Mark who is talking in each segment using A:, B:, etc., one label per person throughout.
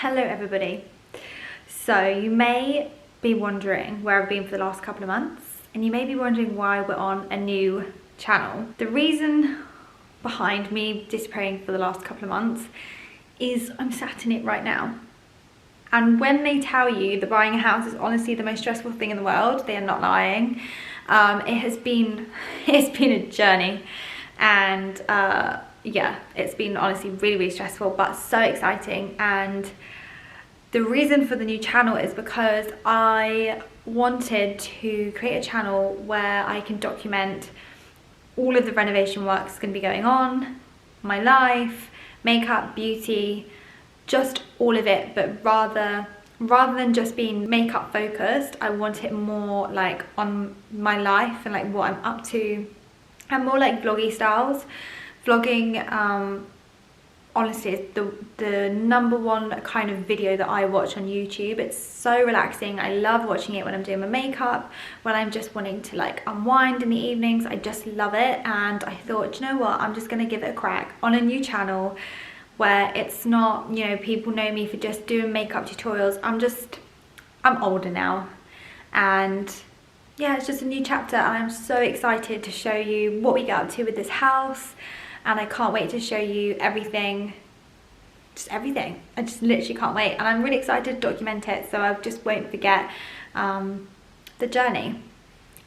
A: Hello everybody. So you may be wondering where I've been for the last couple of months, and you may be wondering why we're on a new channel. The reason behind me disappearing for the last couple of months is I'm sat in it right now. And when they tell you that buying a house is honestly the most stressful thing in the world, they are not lying. It's been a journey, and yeah, it's been honestly really stressful, but so exciting. And the reason for the new channel is because I wanted to create a channel where I can document all of the renovation work that's going to be going on, my life, makeup, beauty, just all of it. But rather than just being makeup focused, I want it more like on my life and like what I'm up to, and more like vloggy styles. Vlogging honestly is the number one kind of video that I watch on YouTube. It's so relaxing. I love watching it when I'm doing my makeup, when I'm just wanting to like unwind in the evenings. I just love it, and I thought, you know what, I'm just gonna give it a crack on a new channel where it's not, you know, people know me for just doing makeup tutorials. I'm older now, and yeah, it's just a new chapter, and I'm so excited to show you what we get up to with this house. And I can't wait to show you everything, just everything. I just literally can't wait, and I'm really excited to document it, so I just won't forget the journey.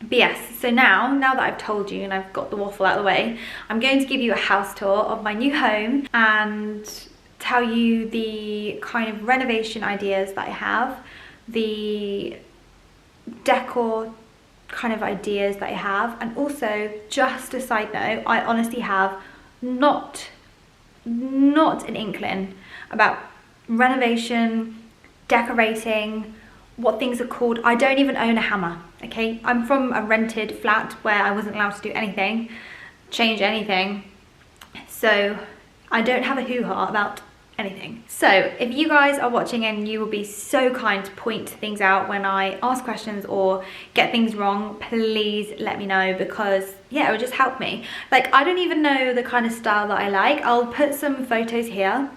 A: But yes, so now that I've told you and I've got the waffle out of the way, I'm going to give you a house tour of my new home and tell you the kind of renovation ideas that I have, the decor kind of ideas that I have, and also, just a side note, I honestly have not an inkling about renovation, decorating, what things are called. I don't even own a hammer, okay? I'm from a rented flat where I wasn't allowed to do anything, change anything, so I don't have a hoo-ha about anything. So if you guys are watching and you will be so kind to point things out when I ask questions or get things wrong, please let me know, because yeah, it would just help me. Like, I don't even know the kind of style that I like. I'll put some photos here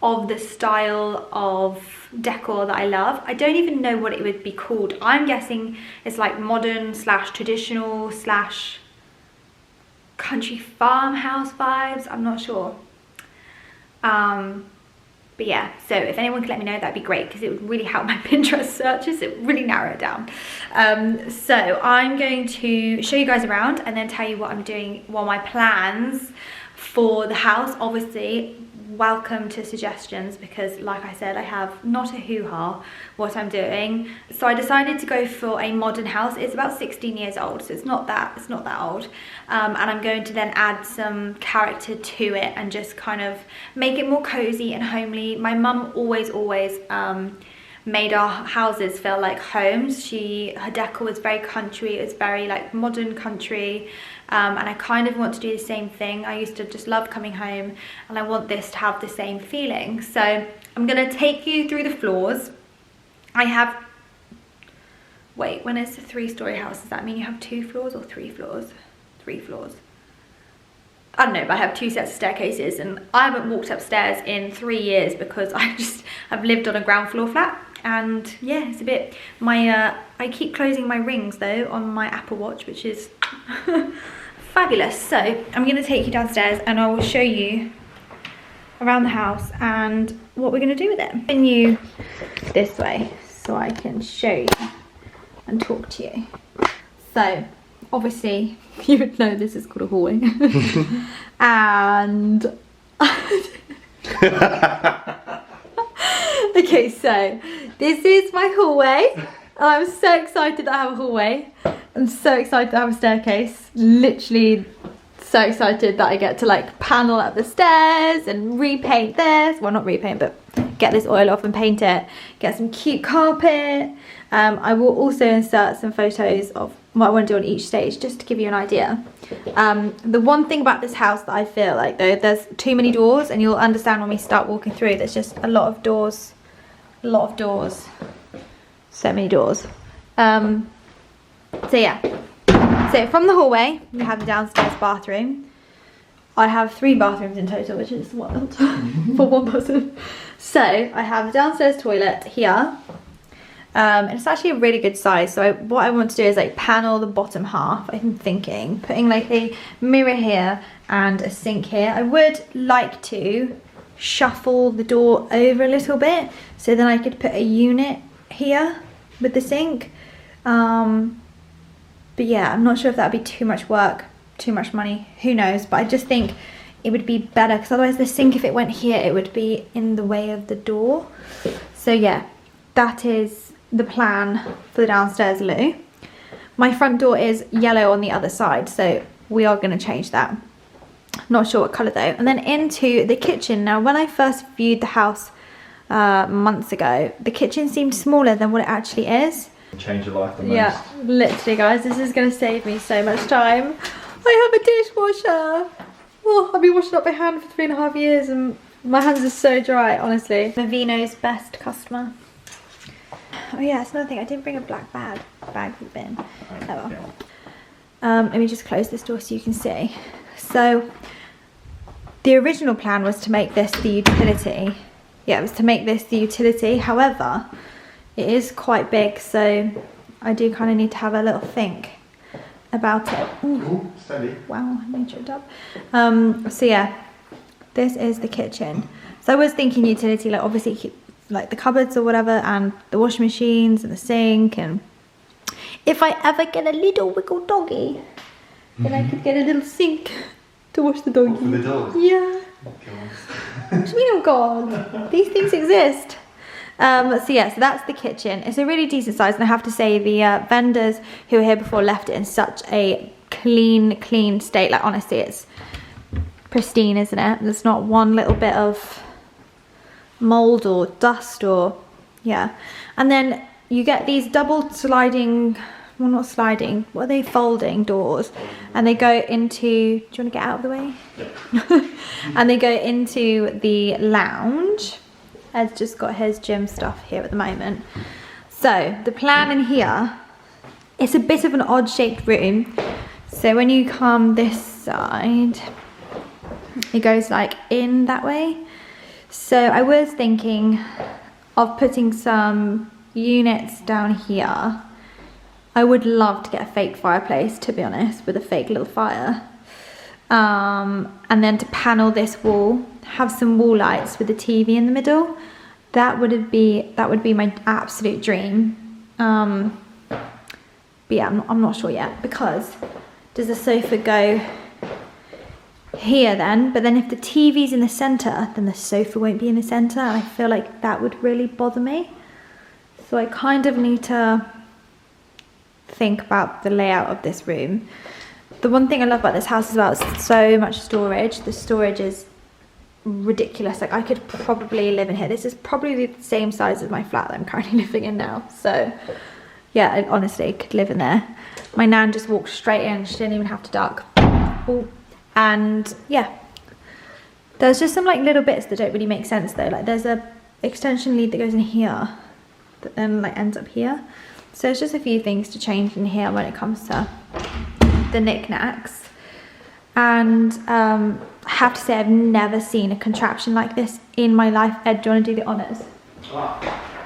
A: of the style of decor that I love. I don't even know what it would be called. I'm guessing it's like modern slash traditional slash country farmhouse vibes. I'm not sure. But yeah, so if anyone could let me know, that'd be great, because it would really help my Pinterest searches. It would really narrow it down. So I'm going to show you guys around and then tell you what I'm doing, what my plans for the house. Obviously, welcome to suggestions, because like I said, I have not a hoo-ha what I'm doing. So I decided to go for a modern house. It's about 16 years old, so it's not that old. And I'm going to then add some character to it and just kind of make it more cozy and homely. My mum always made our houses feel like homes. Her decor was very country. It was very like modern country, and I kind of want to do the same thing. I used to just love coming home, and I want this to have the same feeling. So I'm gonna take you through the floors. I have, wait, when it's a 3-story house, does that mean you have 2 floors or 3 floors? 3 floors. I don't know, but I have 2 sets of staircases, and I haven't walked upstairs in 3 years because I've lived on a ground floor flat. And yeah, it's a bit, I keep closing my rings though on my Apple Watch, which is fabulous. So I'm gonna take you downstairs and I will show you around the house and what we're gonna do with it. Continue this way so I can show you and talk to you. So obviously you would know this is called a hallway. And okay, so this is my hallway, and I'm so excited that I have a hallway. I'm so excited that I have a staircase. Literally so excited that I get to like panel up the stairs and repaint this. Well, not repaint, but get this oil off and paint it. Get some cute carpet. I will also insert some photos of what I want to do on each stage, just to give you an idea. The one thing about this house that I feel like though, there's too many doors, and you'll understand when we start walking through. There's just a lot of doors, so many doors. So yeah, so from the hallway we have the downstairs bathroom. I have 3 bathrooms in total, which is wild for one person. So I have the downstairs toilet here. And it's actually a really good size. So what I want to do is like panel the bottom half. I'm thinking putting like a mirror here and a sink here. I would like to shuffle the door over a little bit, so then I could put a unit here with the sink. But yeah, I'm not sure if that would be too much work, too much money, who knows. But I just think it would be better, because otherwise the sink, if it went here, it would be in the way of the door. So yeah, that is the plan for the downstairs loo. My front door is yellow on the other side, so we are going to change that. Not sure what colour though. And then into the kitchen. Now when I first viewed the house months ago, the kitchen seemed smaller than what it actually is.
B: Change your life the most.
A: Yeah, literally guys, this is going to save me so much time. I have a dishwasher. Oh, I've been washing up by hand for 3.5 years and my hands are so dry, honestly. Vivino's best customer. Oh yeah, it's another thing, I didn't bring a black bag for the bin. Oh well. Let me just close this door so you can see. So the original plan was to make this the utility. Yeah, it was to make this the utility. However, it is quite big, so I do kind of need to have a little think about it.
B: Ooh, steady.
A: Wow, I made it up. So yeah, this is the kitchen. So I was thinking utility, like obviously like the cupboards or whatever, and the washing machines and the sink, and if I ever get a little wiggle doggy, then I could get a little sink to wash the doggy.
B: For the dog?
A: Yeah. What do you mean, oh god? These things exist. So yeah, so that's the kitchen. It's a really decent size, and I have to say the vendors who were here before left it in such a clean state. Like honestly, it's pristine, isn't it? There's not one little bit of mold or dust or yeah. And then you get these double sliding, well not sliding, what are they, folding doors, and they go into, do you want to get out of the way? Yeah. And they go into the lounge. Ed's just got his gym stuff here at the moment. So the plan in here, it's a bit of an odd shaped room. So when you come this side, it goes like in that way. So I was thinking of putting some units down here. I would love to get a fake fireplace, to be honest, with a fake little fire. And then to panel this wall, have some wall lights with the TV in the middle. That would be my absolute dream. But yeah, I'm not sure yet, because does the sofa go here then? But then if the TV's in the center, then the sofa won't be in the center, and I feel like that would really bother me. So I kind of need to think about the layout of this room. The one thing I love about this house as well is so much storage. The storage is ridiculous. Like I could probably live in here. This is probably the same size as my flat that I'm currently living in now. So yeah, I honestly could live in there. My nan just walked straight in. She didn't even have to duck. Ooh. And yeah, there's just some like little bits that don't really make sense though. Like there's a extension lead that goes in here that then like ends up here. So it's just a few things to change in here when it comes to the knickknacks. And I have to say I've never seen a contraption like this in my life. Ed, do you want to do the honours?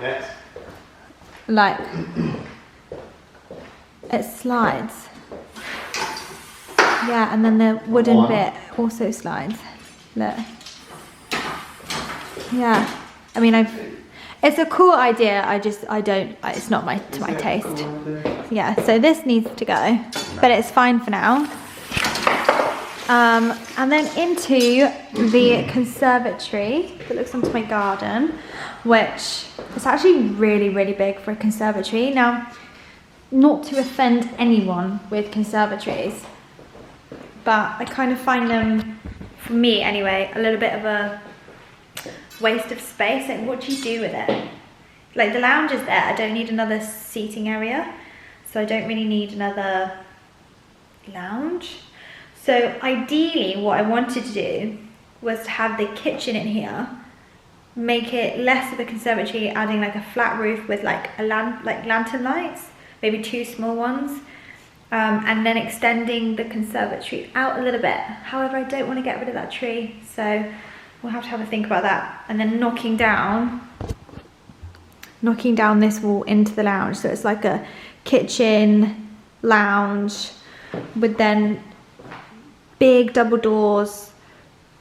B: Yes.
A: Like, it slides. Yeah, and then the wooden bit also slides. Look. Yeah. I mean, it's a cool idea. It's not to my taste. Yeah, so this needs to go, but it's fine for now. And then into the conservatory that looks onto my garden, which is actually really big for a conservatory. Now, not to offend anyone with conservatories, but I kind of find them, for me anyway, a little bit of a waste of space. Like, what do you do with it? Like, the lounge is there. I don't need another seating area, so I don't really need another lounge. So ideally what I wanted to do was to have the kitchen in here, make it less of a conservatory, adding like a flat roof with like lantern lights, maybe 2 small ones, and then extending the conservatory out a little bit. However, I don't want to get rid of that tree, so we'll have a think about that. And then knocking down this wall into the lounge, so it's like a kitchen lounge with then big double doors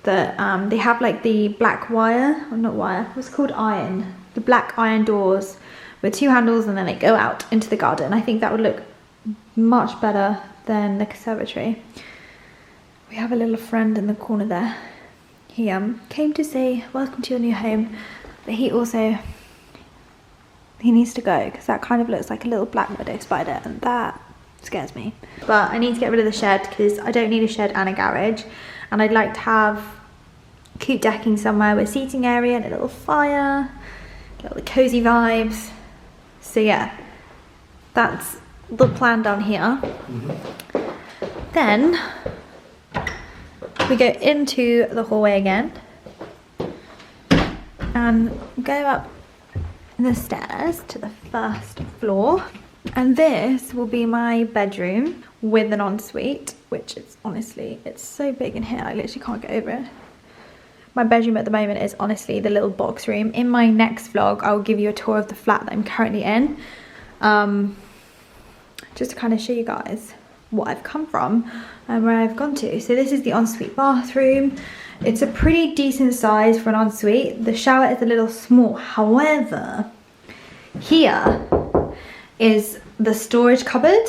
A: that they have like the black wire, or not wire, what's called iron, the black iron doors with 2 handles, and then they go out into the garden. I think that would look much better than the conservatory. We have a little friend in the corner there. He came to say welcome to your new home, but he needs to go because that kind of looks like a little black widow spider, and that scares me. But I need to get rid of the shed because I don't need a shed and a garage, and I'd like to have cute decking somewhere with seating area and a little fire, get all the cozy vibes. So yeah, that's the plan down here. Then we go into the hallway again and go up the stairs to the first floor, and this will be my bedroom with an ensuite, which is honestly, it's so big in here I literally can't get over it. My bedroom at the moment is honestly the little box room. In my next vlog I'll give you a tour of the flat that I'm currently in, just to kind of show you guys what I've come from and where I've gone to. So this is the ensuite bathroom. It's a pretty decent size for an ensuite. The shower is a little small, however, here is the storage cupboard,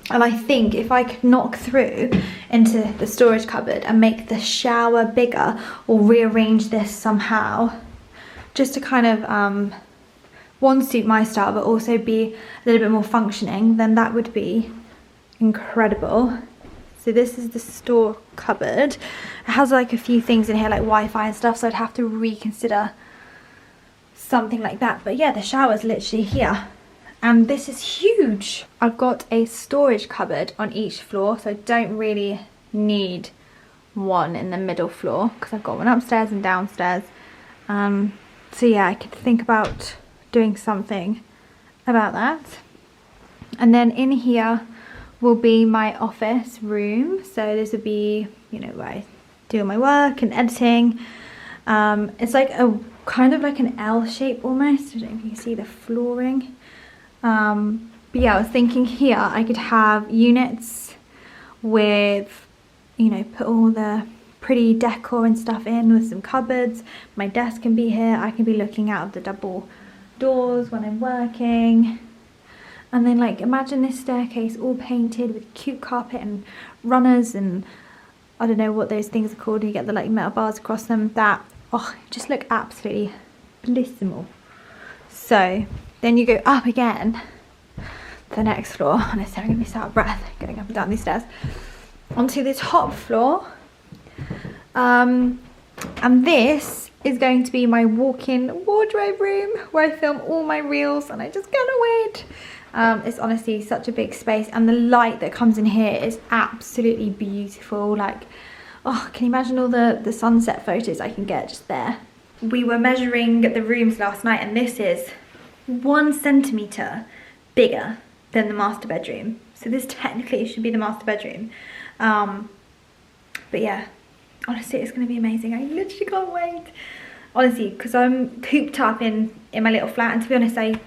A: and I think if I could knock through into the storage cupboard and make the shower bigger, or rearrange this somehow just to kind of one, suit my style, but also be a little bit more functioning, then that would be incredible. So this is the store cupboard. It has like a few things in here like Wi-Fi and stuff, so I'd have to reconsider something like that. But yeah, the shower's literally here, and this is huge. I've got a storage cupboard on each floor, so I don't really need one in the middle floor because I've got one upstairs and downstairs. So yeah, I could think about doing something about that. And then in here will be my office room. So this would be, you know, where I do all my work and editing. It's like a kind of like an L shape almost. I don't know if you can see the flooring. But yeah, I was thinking here I could have units with, you know, put all the pretty decor and stuff in with some cupboards. My desk can be here. I can be looking out of the double doors when I'm working. And then like imagine this staircase all painted with cute carpet and runners and I don't know what those things are called. You get the like metal bars across them. That, oh, just look absolutely bellissimo. So then you go up again to the next floor. Honestly, I'm gonna be so out of breath going up and down these stairs onto the top floor. And this is going to be my walk-in wardrobe room where I film all my reels, and I just cannot wait. It's honestly such a big space, and the light that comes in here is absolutely beautiful. Like, oh, can you imagine all the sunset photos I can get just there? We were measuring the rooms last night, and this is 1 centimetre bigger than the master bedroom. So this technically should be the master bedroom. But yeah, honestly, it's going to be amazing. I literally can't wait. Honestly, because I'm cooped up in my little flat, and to be honest, I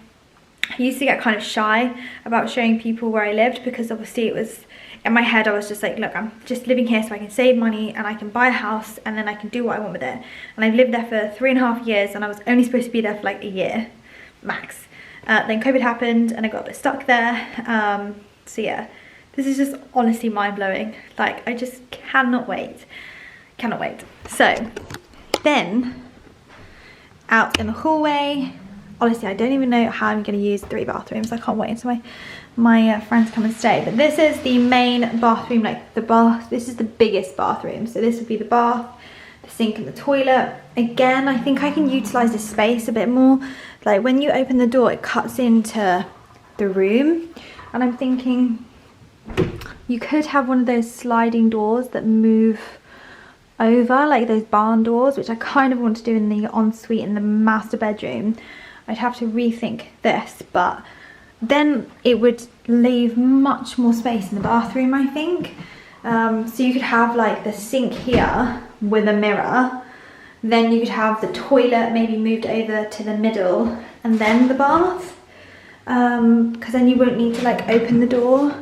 A: used to get kind of shy about showing people where I lived, because obviously it was, in my head I was just like, look, I'm just living here so I can save money and I can buy a house and then I can do what I want with it. And I've lived there for 3.5 years, and I was only supposed to be there for like a year max. Then COVID happened and I got a bit stuck there. So yeah, this is just honestly mind-blowing. Like, I just cannot wait. Cannot wait. So then out in the hallway, honestly, I don't even know how I'm going to use 3 bathrooms. I can't wait until my friends come and stay. But this is the main bathroom, like the bath. This is the biggest bathroom. So this would be the bath, the sink and the toilet. Again, I think I can utilize this space a bit more. Like when you open the door, it cuts into the room. And I'm thinking you could have one of those sliding doors that move over, like those barn doors, which I kind of want to do in the ensuite in the master bedroom. I'd have to rethink this, but then it would leave much more space in the bathroom, I think. So you could have like the sink here with a mirror, then you could have the toilet maybe moved over to the middle, and then the bath, because then you won't need to like open the door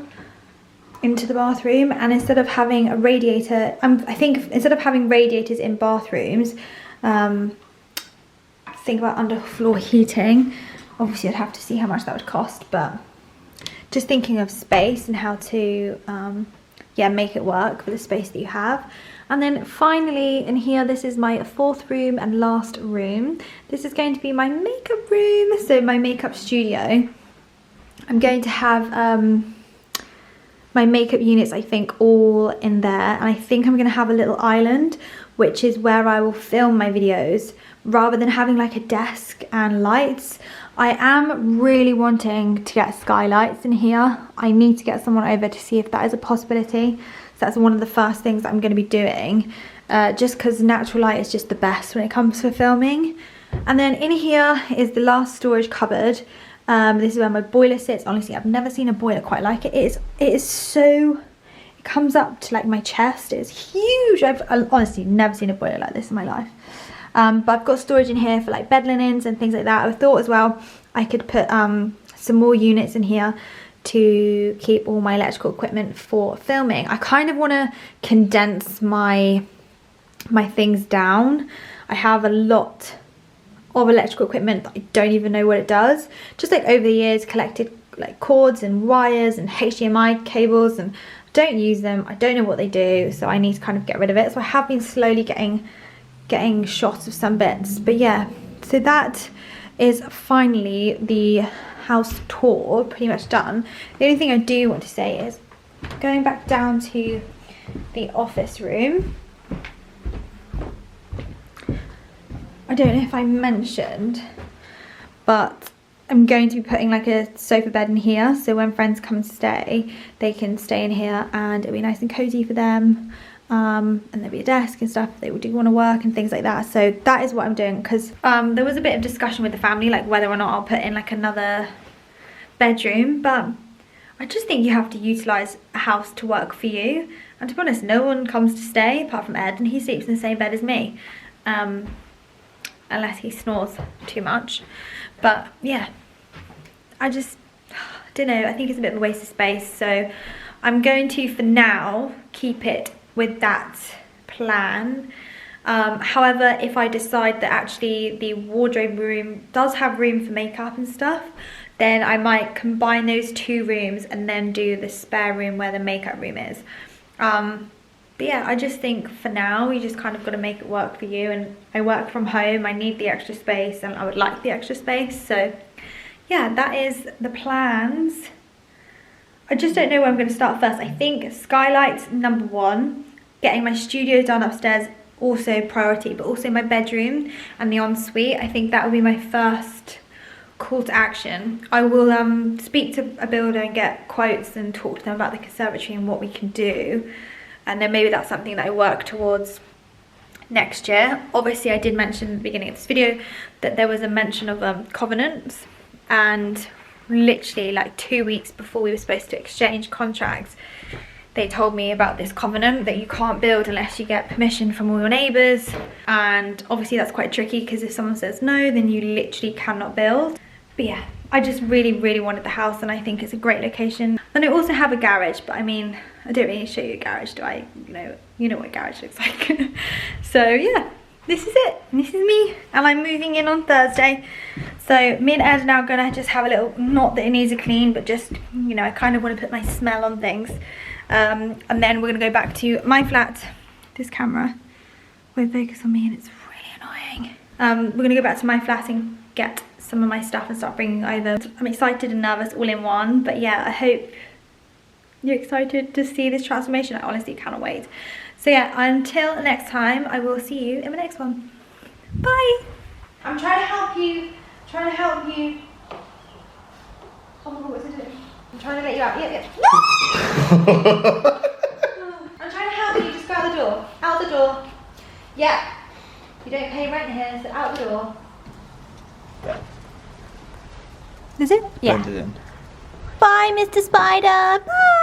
A: into the bathroom. And instead of having a radiator, I think instead of having radiators in bathrooms, think about underfloor heating. Obviously I'd have to see how much that would cost, but just thinking of space and how to yeah, make it work for the space that you have. And then finally in here, this is my fourth room and last room. This is going to be my makeup room, so my makeup studio. I'm going to have my makeup units, I think, all in there, and I think I'm going to have a little island, which is where I will film my videos, rather than having like a desk and lights. I am really wanting to get skylights in here. I need to get someone over to see if that is a possibility. So that's one of the first things that I'm going to be doing, just because natural light is just the best when it comes to filming. And then in here is the last storage cupboard. This is where my boiler sits. Honestly, I've never seen a boiler quite like it. It is so, it comes up to like my chest. It's huge. I've honestly never seen a boiler like this in my life. But I've got storage in here for like bed linens and things like that. I thought as well I could put some more units in here to keep all my electrical equipment for filming. I kind of want to condense my things down. I have a lot of electrical equipment that I don't even know what it does. Just like over the years collected like cords and wires and HDMI cables, and I don't use them. I don't know what they do, so I need to kind of get rid of it. So I have been slowly getting shots of some bits. But yeah, so that is finally the house tour pretty much done. The only thing I do want to say is going back down to the office room. I don't know if I mentioned, but I'm going to be putting like a sofa bed in here, so when friends come and stay, they can stay in here and it'll be nice and cozy for them. And there'll be a desk and stuff if they do want to work and things like that. So that is what I'm doing, because there was a bit of discussion with the family, like whether or not I'll put in like another bedroom, but I just think you have to utilise a house to work for you. And to be honest, no one comes to stay apart from Ed, and he sleeps in the same bed as me, unless he snores too much. But yeah, I don't know, I think it's a bit of a waste of space, so I'm going to, for now, keep it with that plan. However, if I decide that actually the wardrobe room does have room for makeup and stuff, then I might combine those two rooms and then do the spare room where the makeup room is. But yeah, I just think for now you just kind of got to make it work for you, and I work from home, I need the extra space and I would like the extra space. So yeah, that is the plans. I just don't know where I'm going to start first. I think skylights number one, getting my studio done upstairs also priority, but also my bedroom and the ensuite. I think that will be my first call to action. I will speak to a builder and get quotes and talk to them about the conservatory and what we can do, and then maybe that's something that I work towards next year. Obviously I did mention at the beginning of this video that there was a mention of covenants, and literally like 2 weeks before we were supposed to exchange contracts, they told me about this covenant that you can't build unless you get permission from all your neighbours. And obviously that's quite tricky, because if someone says no, then you literally cannot build. But yeah, I just really wanted the house, and I think it's a great location. And I also have a garage, but I mean, I don't really show you a garage, do I? You know what a garage looks like. So yeah, this is it. This is me, and I'm moving in on Thursday. So me and Ed are now gonna just have a little, not that it needs a clean, but just, you know, I kind of want to put my smell on things. And then we're gonna go back to my flat. This camera won't focus on me and it's really annoying. We're gonna go back to my flat and get some of my stuff and start bringing it over. I'm excited and nervous all in one, but yeah, I hope you're excited to see this transformation. I honestly cannot wait. So yeah, until next time, I will see you in the next one. Bye. I'm trying to help you. Oh my god, what's it doing? I'm trying to let you out. Yep. No! I'm trying to help you. Just go out the door. Out the door. Yeah. You don't pay rent here, so out the door. Is it? Yeah.
B: Blend it in.
A: Bye, Mr. Spider. Bye.